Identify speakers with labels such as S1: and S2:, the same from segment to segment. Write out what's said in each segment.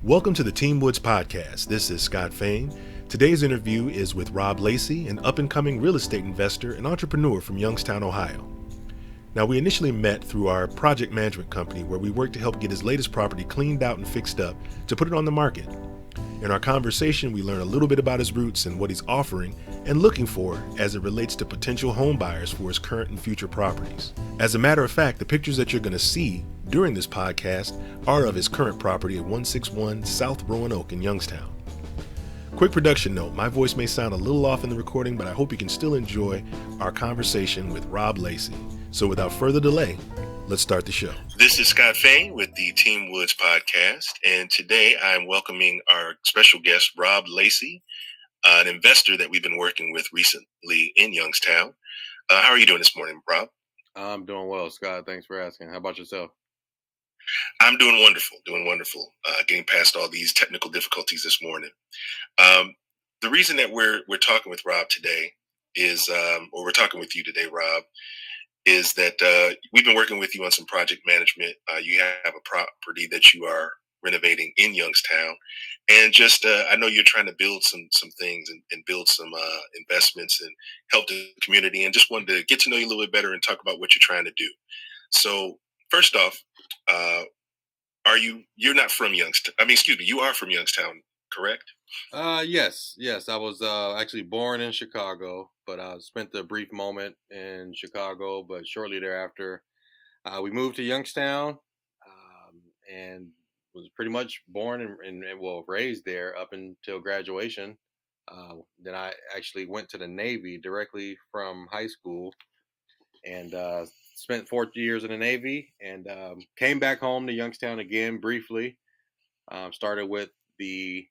S1: Welcome to the Team Woods Podcast. This is Scott Fain. Today's interview is with Rob Lacey, an up-and-coming real estate investor and entrepreneur from Youngstown, Ohio. Now, we initially met through our project management company where we worked to help get his latest property cleaned out and fixed up to put it on the market. In our conversation, we learned a little bit about his roots and what he's offering and looking for as it relates to potential home buyers for his current and future properties. As a matter of fact, the pictures that you're going to see during this podcast are of his current property at 161 South Roanoke in Youngstown. Quick production note, my voice may sound a little off in the recording, but I hope you can still enjoy our conversation with Rob Lacey. So without further delay, let's start the show. This is Scott Fain with the Team Woods Podcast, and today I'm welcoming our special guest, Rob Lacey, an investor that we've been working with recently in Youngstown. How are you doing this morning, Rob?
S2: I'm doing well, Scott. Thanks for asking. How about yourself?
S1: I'm doing wonderful. Getting past all these technical difficulties this morning. The reason that we're talking with Rob today is, or we're talking with you today, Rob, is that we've been working with you on some project management. You have a property that you are renovating in Youngstown, and just I know you're trying to build some things and build some investments and help the community, and just wanted to get to know you a little bit better and talk about what you're trying to do. So first off, you're not from Youngstown? I mean, excuse me, you are from Youngstown, correct?
S2: Yes. I was actually born in Chicago, but I spent a brief moment in Chicago. But shortly thereafter, we moved to Youngstown, and was pretty much born and well raised there up until graduation. Then I actually went to the Navy directly from high school, and spent 4 years in the Navy, and came back home to Youngstown again briefly. Started with the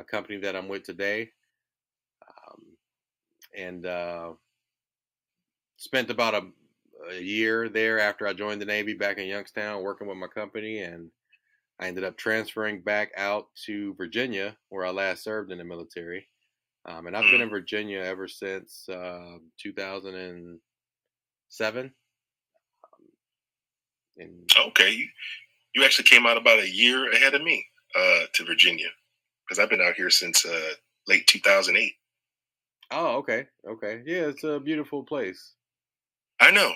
S2: company that I'm with today, um, and spent about a year there after I joined the Navy back in Youngstown working with my company, and I ended up transferring back out to Virginia where I last served in the military. And I've been in Virginia ever since 2007.
S1: Okay, you actually came out about a year ahead of me to Virginia, because I've been out here since late 2008.
S2: Oh, okay. Yeah, it's a beautiful place.
S1: I know.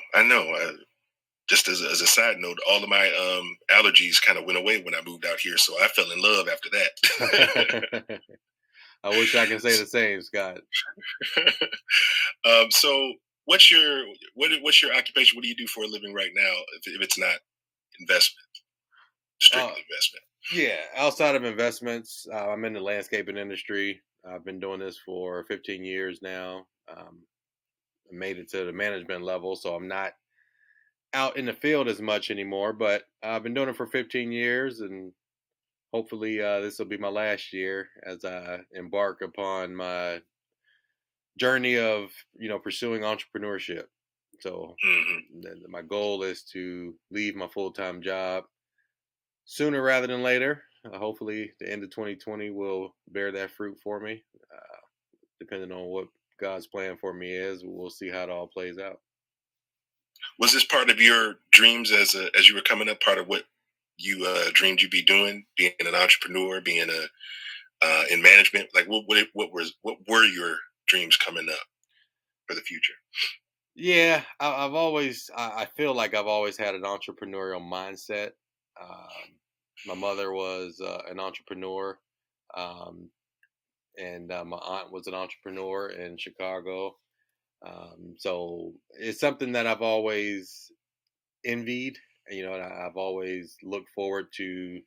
S1: Just as a side note, all of my allergies kind of went away when I moved out here, so I fell in love after that.
S2: I wish I could say the same, Scott.
S1: So, what's your occupation? What do you do for a living right now? If it's not investment, strictly investment.
S2: Yeah, outside of investments, I'm in the landscaping industry. I've been doing this for 15 years now. Made it to the management level, so I'm not out in the field as much anymore. But I've been doing it for 15 years, and hopefully this will be my last year as I embark upon my journey of pursuing entrepreneurship. So my goal is to leave my full-time job sooner rather than later. Hopefully, the end of 2020 will bear that fruit for me. Depending on what God's plan for me is, we'll see how it all plays out.
S1: Was this part of your dreams as you were coming up? Part of what you dreamed you'd be doing, being an entrepreneur, being in management? Like, what were your dreams coming up for the future?
S2: Yeah, I feel like I've always had an entrepreneurial mindset. My mother was an entrepreneur, and my aunt was an entrepreneur in Chicago. So it's something that I've always envied, and I've always looked forward to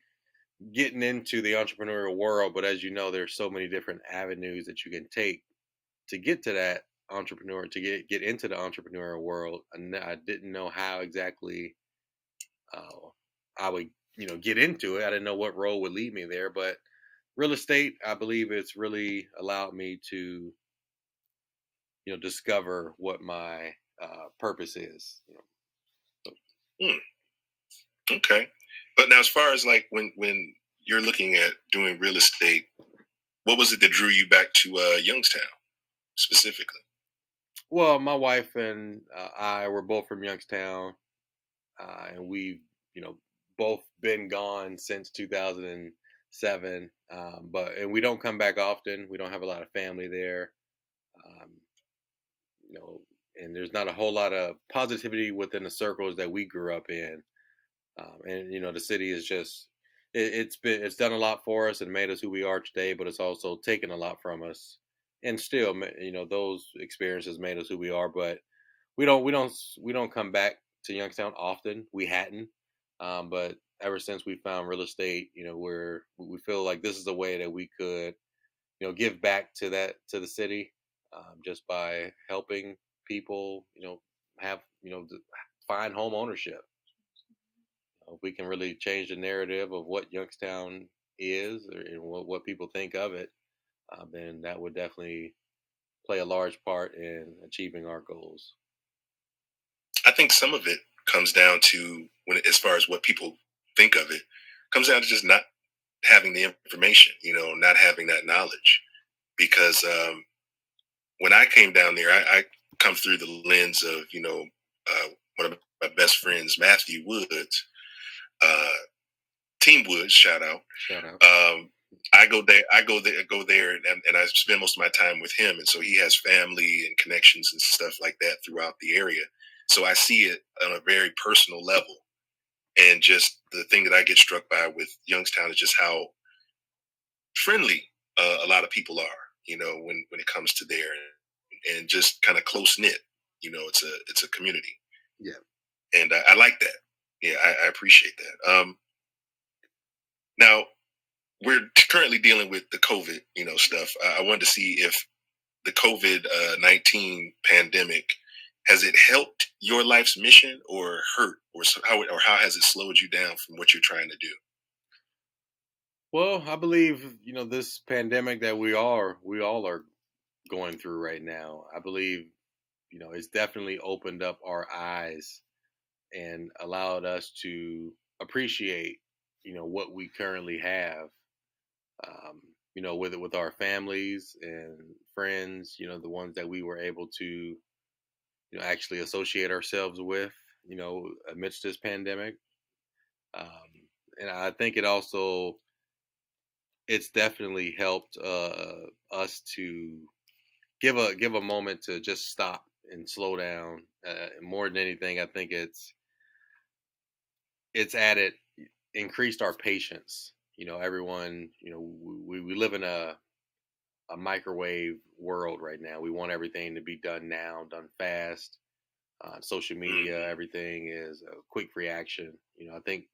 S2: getting into the entrepreneurial world. But as you know, there's so many different avenues that you can take to get to that to get into the entrepreneurial world. And I didn't know how exactly I would get into it. I didn't know what role would lead me there, but real estate, I believe it's really allowed me to discover what my purpose is.
S1: Okay, but now as far as like when you're looking at doing real estate, what was it that drew you back to Youngstown specifically?
S2: Well, my wife and I were both from Youngstown, and we've both been gone since 7. And we don't come back often. We don't have a lot of family there. Um, you know, and there's not a whole lot of positivity within the circles that we grew up in. And the city is just it's done a lot for us and made us who we are today, but it's also taken a lot from us. And still, those experiences made us who we are. But we don't come back to Youngstown often. We hadn't, but ever since we found real estate, we feel like this is a way that we could give back to the city, just by helping people have find home ownership. If we can really change the narrative of what Youngstown is, and what people think of it, then that would definitely play a large part in achieving our goals.
S1: I think some of it comes down to as far as what people think of it, comes down to just not having the information, not having that knowledge. Because when I came down there, I come through the lens of, one of my best friends, Matthew Woods, uh, Team Woods, shout out.
S2: Shout out.
S1: Go there, and I spend most of my time with him, and so he has family and connections and stuff like that throughout the area. So I see it on a very personal level, and just the thing that I get struck by with Youngstown is just how friendly a lot of people are. When it comes to there, and just kind of close knit. It's a community.
S2: Yeah.
S1: And I like that. Yeah, I appreciate that. Now we're currently dealing with the COVID, stuff. I wanted to see if the COVID-19 pandemic has it helped your life's mission or hurt, or how has it slowed you down from what you're trying to do?
S2: Well, I believe this pandemic that we all are going through right now. I believe it's definitely opened up our eyes and allowed us to appreciate what we currently have. Um, with our families and friends, the ones that we were able to actually associate ourselves with, amidst this pandemic. And I think it's definitely helped us to give a moment to just stop and slow down. More than anything, I think it's added increased our patience. Everyone. We live in a microwave world right now. We want everything to be done now, done fast. Social media,
S1: Mhm.
S2: everything is a quick reaction. I think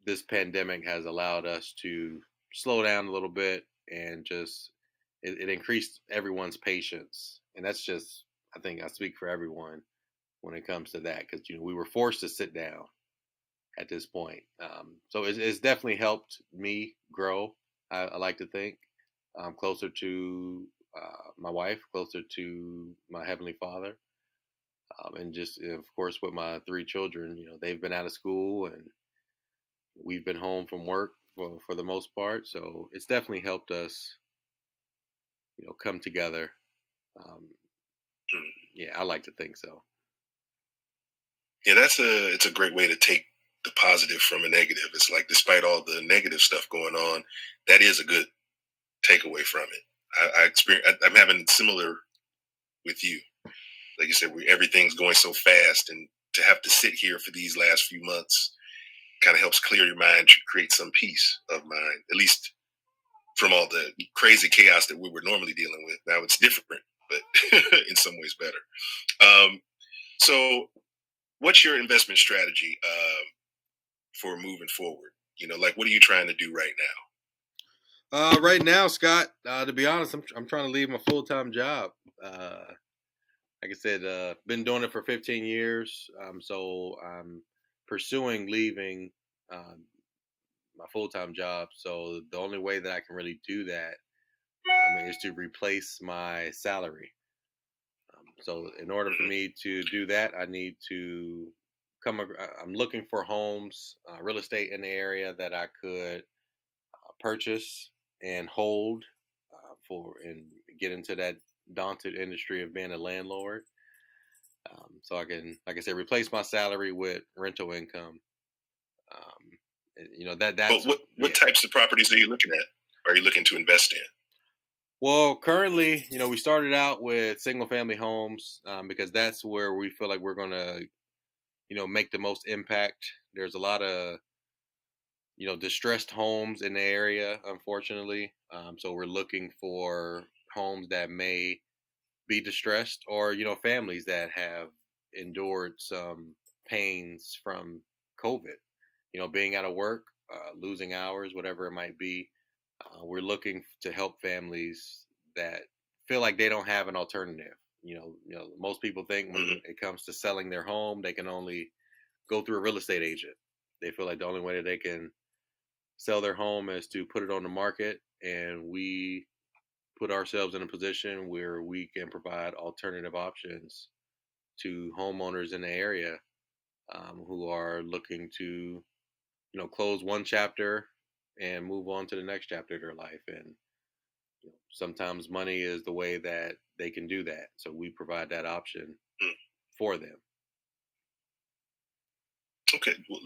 S2: this pandemic has allowed us to slow down a little bit and just it increased everyone's patience. And that's just, I think I speak for everyone when it comes to that, because we were forced to sit down at this point. So it's definitely helped me grow. I like to think I'm closer to my wife, closer to my heavenly Father, and just of course with my 3 children. They've been out of school and we've been home from work for the most part. So it's definitely helped us, come together. Um, yeah, I like to think so.
S1: Yeah, it's a great way to take the positive from a negative. It's like despite all the negative stuff going on, that is a good takeaway from it. I experience. I'm having similar with you. Like you said, everything's going so fast, and to have to sit here for these last few months kind of helps clear your mind, create some peace of mind, at least from all the crazy chaos that we were normally dealing with. Now it's different, but in some ways better. So, what's your investment strategy for moving forward? Like what are you trying to do right now?
S2: Right now, Scott, to be honest, I'm trying to leave my full time job. Like I said, been doing it for 15 years. So I'm pursuing leaving um, my full time job. So the only way that I can really do that, is to replace my salary. So in order for
S1: Hmm.
S2: me to do that, I need to I'm looking for homes, real estate in the area that I could purchase and hold and get into that daunted industry of being a landlord. So I can, like I said, replace my salary with rental income. Um, That's
S1: What types of properties are you looking at? Are you looking to invest in?
S2: Well, currently, we started out with single family homes because that's where we feel like we're going to, make the most impact. There's a lot of, distressed homes in the area, unfortunately. So we're looking for homes that may be distressed, or, families that have endured some pains from COVID, being out of work, losing hours, whatever it might be. We're looking to help families that feel like they don't have an alternative. Most people think
S1: Hmm.
S2: when it comes to selling their home, they can only go through a real estate agent. They feel like the only way that they can sell their home is to put it on the market, and we put ourselves in a position where we can provide alternative options to homeowners in the area who are looking to, close one chapter and move on to the next chapter of their life. And sometimes money is the way that they can do that. So we provide that option for them.
S1: Okay, well,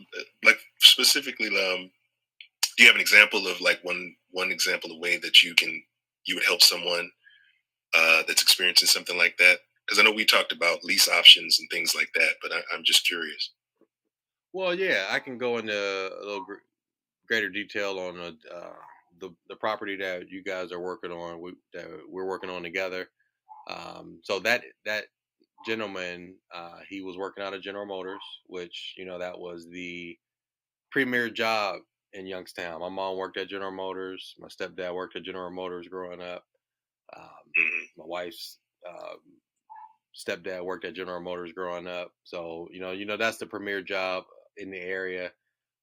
S1: like specifically, do you have an example of like one example of way that you would help someone that's experiencing something like that? Because I know we talked about lease options and things like that, but I'm just curious.
S2: Well, yeah, I can go into a little greater detail on the property that you guys are working on. That we're working on together. So that gentleman, he was working out of General Motors, which that was the premier job in Youngstown. My mom worked at General Motors. My stepdad worked at General Motors growing up. My wife's stepdad worked at General Motors growing up. So that's the premier job in the area.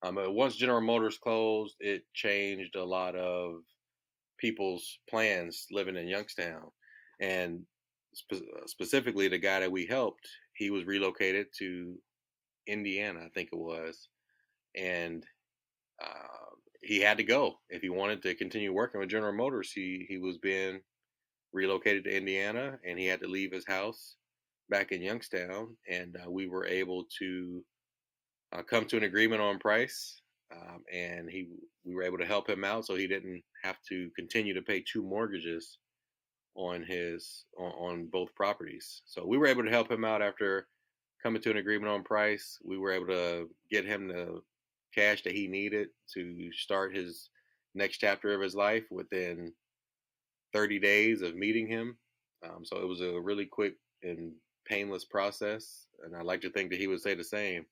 S2: Once General Motors closed, it changed a lot of people's plans living in Youngstown, and specifically the guy that we helped, he was relocated to Indiana, I think it was, and he had to go if he wanted to continue working with General Motors. He was being relocated to Indiana, and he had to leave his house back in Youngstown, and we were able to come to an agreement on price, and we were able to help him out so he didn't have to continue to pay two mortgages on both properties. So we were able to help him out after coming to an agreement on price. We were able to get him the cash that he needed to start his next chapter of his life within 30 days of meeting him. So it was a really quick and painless process, and I like to think that he would say the same.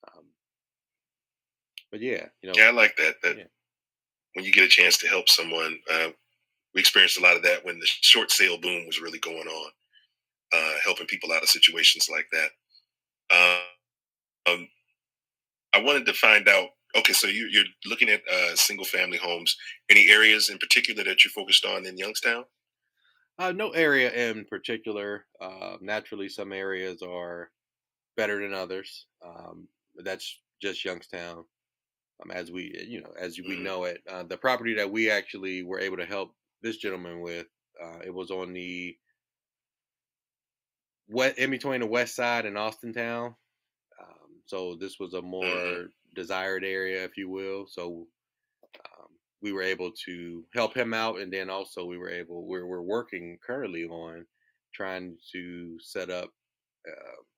S2: Um, but yeah,
S1: Yeah, I like that. That
S2: yeah,
S1: when you get a chance to help someone, we experienced a lot of that when the short sale boom was really going on, helping people out of situations like that. Um, I wanted to find out. Okay, so you're looking at single family homes. Any areas in particular that you're focused on in Youngstown?
S2: no area in particular. Naturally, some areas are better than others. But that's just Youngstown, as we
S1: Mm-hmm.
S2: know it. The property that we actually were able to help this gentleman with, it was on the in between the West Side and Austintown. So this was a
S1: Mm-hmm.
S2: more desired area, if you will. So um, we were able to help him out, and then also we're working currently on trying to set up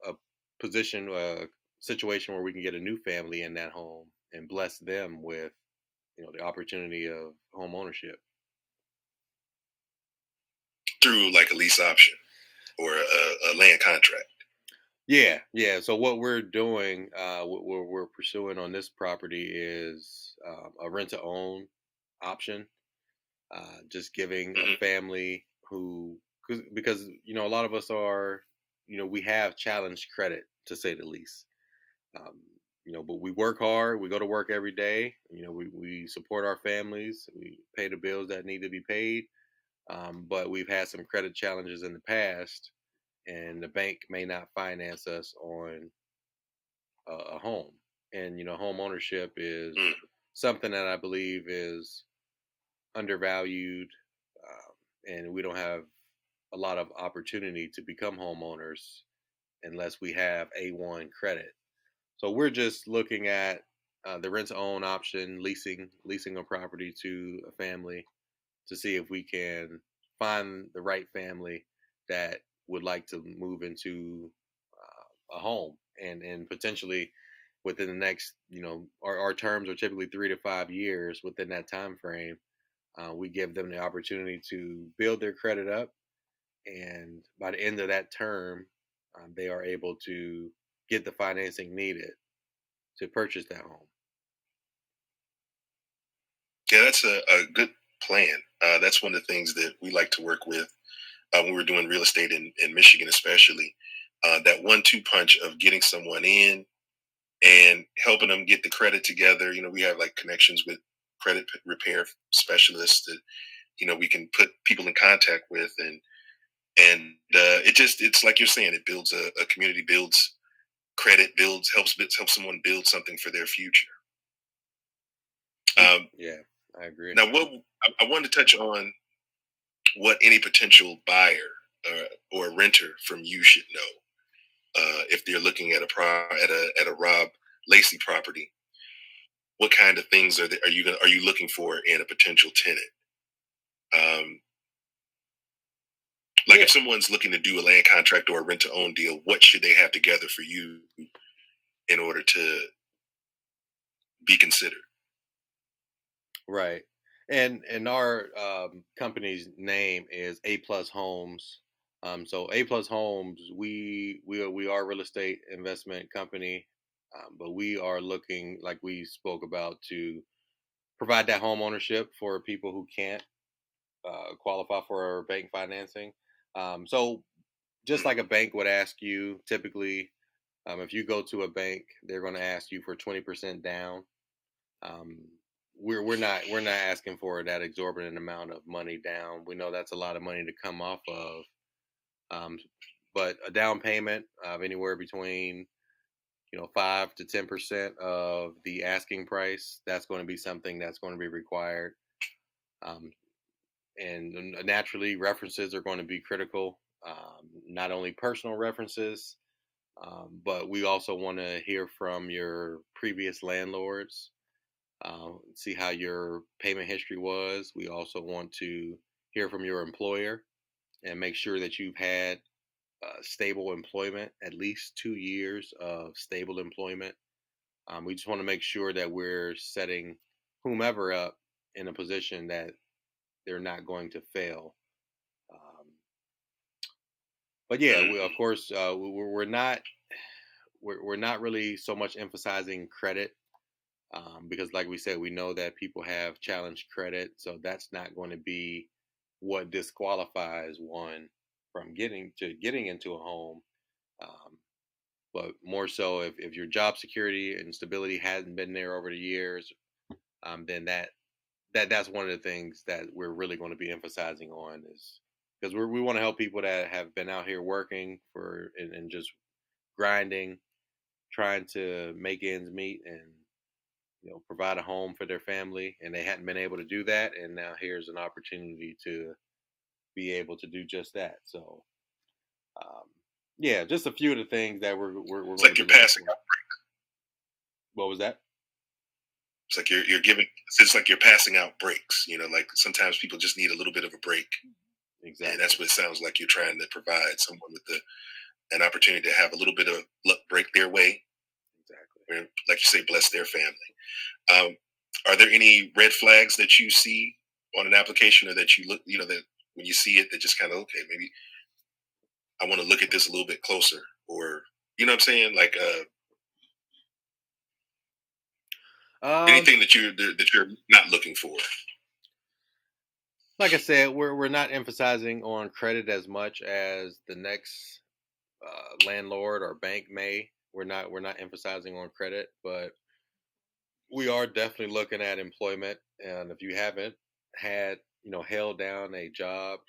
S2: a position, a situation where we can get a new family in that home and bless them with the opportunity of home ownership.
S1: Through like a lease option or a land contract.
S2: Yeah, yeah. So what we're doing, what we're pursuing on this property is a rent to own option. Just giving a
S1: Mm-hmm.
S2: family who, because a lot of us are, we have challenged credit to say the least. Um, but we work hard. We go to work every day. We support our families. We pay the bills that need to be paid. But we've had some credit challenges in the past, and the bank may not finance us on a home. And home ownership is
S1: Mm.
S2: something that I believe is undervalued, and we don't have a lot of opportunity to become homeowners unless we have A1 credit. So we're just looking at the rent to own option, leasing a property to a family to see if we can find the right family that would like to move into a home, and potentially within the next, our terms are typically 3 to 5 years. Within that time frame, we give them the opportunity to build their credit up, and by the end of that term, they are able to get the financing needed to purchase that home.
S1: Yeah, that's a good plan. That's one of the things that we like to work with when we're doing real estate in Michigan, especially. That 1-2 punch of getting someone in and helping them get the credit together. We have like connections with credit repair specialists that we can put people in contact with, and it's like you're saying, it builds a community, builds credit, builds helps someone build something for their future. Um,
S2: Yeah, I agree.
S1: Now, what I wanted to touch on what any potential buyer or renter from you should know if they're looking at a Rob Lacey property. What kind of things are you looking for in a potential tenant? Um, like
S2: Yeah,
S1: if someone's looking to do a land contract or a rent to own deal, what should they have together for you in order to be considered?
S2: right. And our company's name is A Plus Homes. So A Plus Homes, we are a real estate investment company, but we are looking, like we spoke about, to provide that home ownership for people who can't qualify for bank financing. So just like a bank would ask you typically, if you go to a bank, they're going to ask you for 20% down. Um, we're not asking for that exorbitant amount of money down. We know that's a lot of money to come off of, um, but a down payment of anywhere between 5 to 10% of the asking price, that's going to be something that's going to be required. Um, and naturally, references are going to be critical. Not only personal references, but we also want to hear from your previous landlords, see how your payment history was. We also want to hear from your employer and make sure that you've had stable employment, at least 2 years of stable employment. We just want to make sure that we're setting whomever up in a position that they're not going to fail. Um, but yeah, of
S1: Mm,
S2: course, we're not really so much emphasizing credit, because like we said, we know that people have challenged credit, so that's not going to be what disqualifies one from getting into a home. um, but more so, if your job security and stability hasn't been there over the years, then that's one of the things that we're really going to be emphasizing on, is because we want to help people that have been out here working for and just grinding, trying to make ends meet, and provide a home for their family, and they hadn't been able to do that, and now here's an opportunity to be able to do just that. So um, yeah, just a few of the things that we're
S1: it's
S2: going to
S1: like
S2: be
S1: you're
S2: looking
S1: passing
S2: for. What was that?
S1: It's like you're giving. It's like you're passing out breaks. Like sometimes people just need a little bit of a break, and
S2: Exactly.
S1: that's what it sounds like you're trying to provide someone with an opportunity to have a little bit of luck break their way,
S2: Exactly.
S1: and like you say, bless their family. Um, are there any red flags that you see on an application, or that you look, that when you see it, that just kind of okay, maybe I want to look at this a little bit closer, or what I'm saying, like
S2: um
S1: anything that you're not looking for.
S2: like I said, we're not emphasizing on credit as much as the next landlord or bank may. We're not emphasizing on credit, but we are definitely looking at employment. And if you haven't had, held down a job,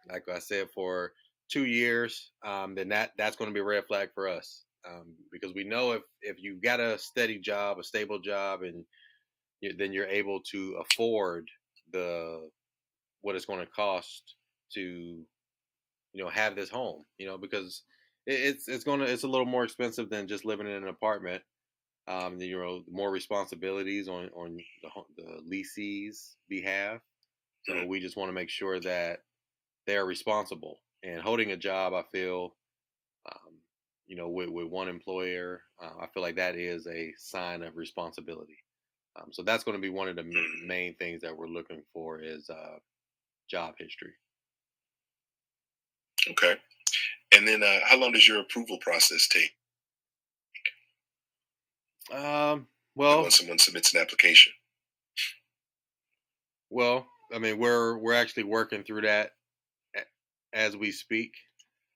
S2: like I said, for 2 years, then that's going to be a red flag for us. Because we know if you got a steady job, a stable job, and then you're able to afford the what it's going to cost to have this home, because it's a little more expensive than just living in an apartment. More responsibilities on the leasee's behalf. So
S3: Mhm.
S2: we just want to make sure that they're responsible and holding a job. I feel, um, with one employer, I feel like that is a sign of responsibility. So that's going to be one of the
S3: Mhm.
S2: main things that we're looking for is job history.
S3: Okay. And then, how long does your approval process take?
S2: Um,
S3: Like
S2: well,
S3: when someone submits an application?
S2: I mean, we're actually working through that as we speak.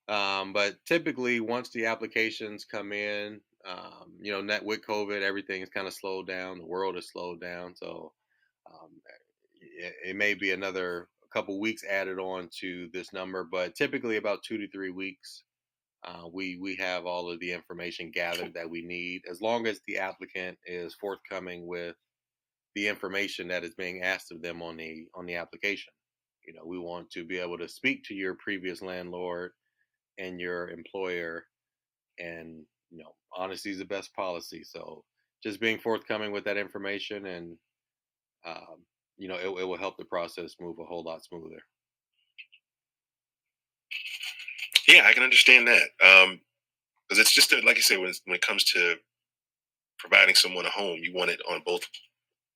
S2: But typically, once the applications come in, net with COVID, everything's kind of slowed down. The world has slowed down, so um, it may be another couple weeks added on to this number. But typically, about 2 to 3 weeks, we have all of the information gathered that we need. As long as the applicant is forthcoming with the information that is being asked of them on the application. We want to be able to speak to your previous landlord and your employer, and honesty is the best policy. So just being forthcoming with that information, and it will help the process move a whole lot smoother.
S3: Yeah, I can understand that. Because it's just like you say, when it comes to providing someone a home, you want it on both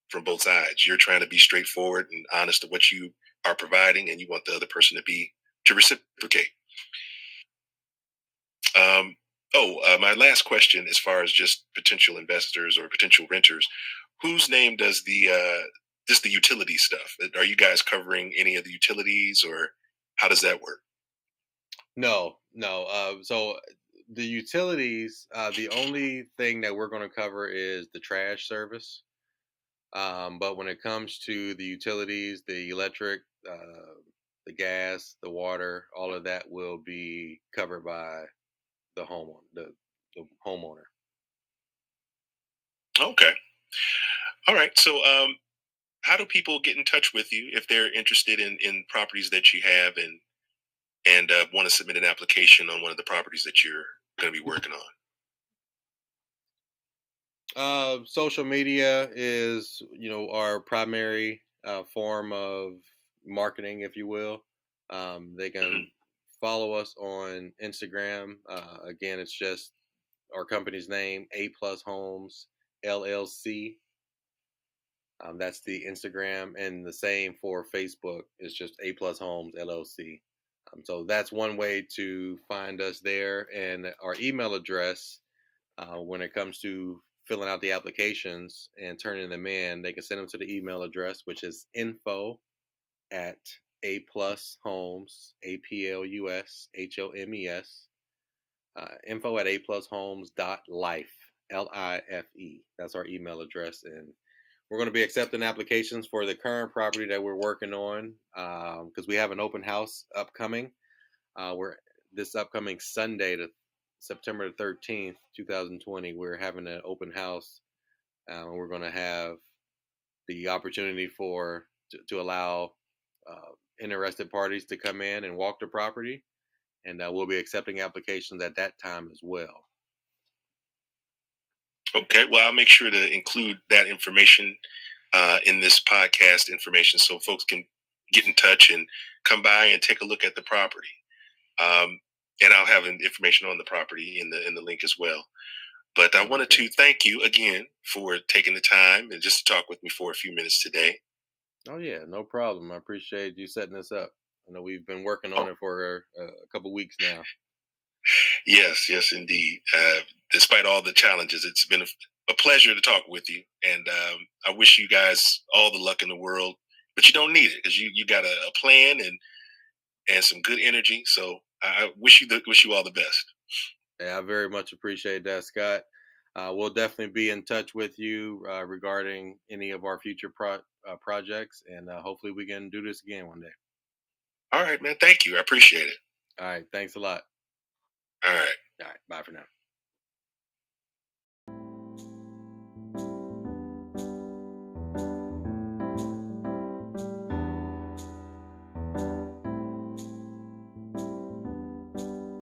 S3: from both sides. You're trying to be straightforward and honest to what you are providing, and you want the other person to reciprocate. Um, my last question, as far as just potential investors or potential renters, whose name does the utility stuff? Are you guys covering any of the utilities, or how does that work?
S2: No, no. So the utilities, the only thing that we're going to cover is the trash service. But when it comes to the utilities, the electric, the gas, the water, all of that will be covered by the homeowner.
S3: Okay, all right. So, how do people get in touch with you if they're interested in properties that you have and want to submit an application on one of the properties that you're going to be working on?
S2: Social media is, our primary form of marketing, if you will. They
S3: Hmm.
S2: can follow us on Instagram. Again, it's just our company's name, A Plus Homes LLC. That's the Instagram, and the same for Facebook. It's just A Plus Homes LLC. So that's one way to find us there, and our email address. When it comes to filling out the applications and turning them in, they can send them to the email address, which is info at a plus homes, APLUSHOMES, info at a plus homes dot life, LIFE. That's our email address. And we're going to be accepting applications for the current property that we're working on, because we have an open house upcoming. We're this upcoming Sunday, to September 13th, 2020. We're having an open house, and we're going to have the opportunity to allow interested parties to come in and walk the property, and we'll be accepting applications at that time as well.
S3: Okay, well, I'll make sure to include that information in this podcast information so folks can get in touch and come by and take a look at the property. Um, and I'll have information on the property in the link as well. But I wanted
S2: Okay.
S3: to thank you again for taking the time and just to talk with me for a few minutes today.
S2: Oh yeah, no problem. I appreciate you setting this up. I know we've been working on
S3: Oh,
S2: it for a couple weeks now.
S3: yes, yes, indeed. Despite all the challenges, it's been a pleasure to talk with you, and I wish you guys all the luck in the world. But you don't need it because you got a plan and some good energy. So I wish you all the best.
S2: Yeah, I very much appreciate that, Scott. We'll definitely be in touch with you regarding any of our future projects, and hopefully we can do this again one day.
S3: All right, man. Thank you. I appreciate it.
S2: All right, thanks a lot.
S3: All right.
S2: All right, bye for now.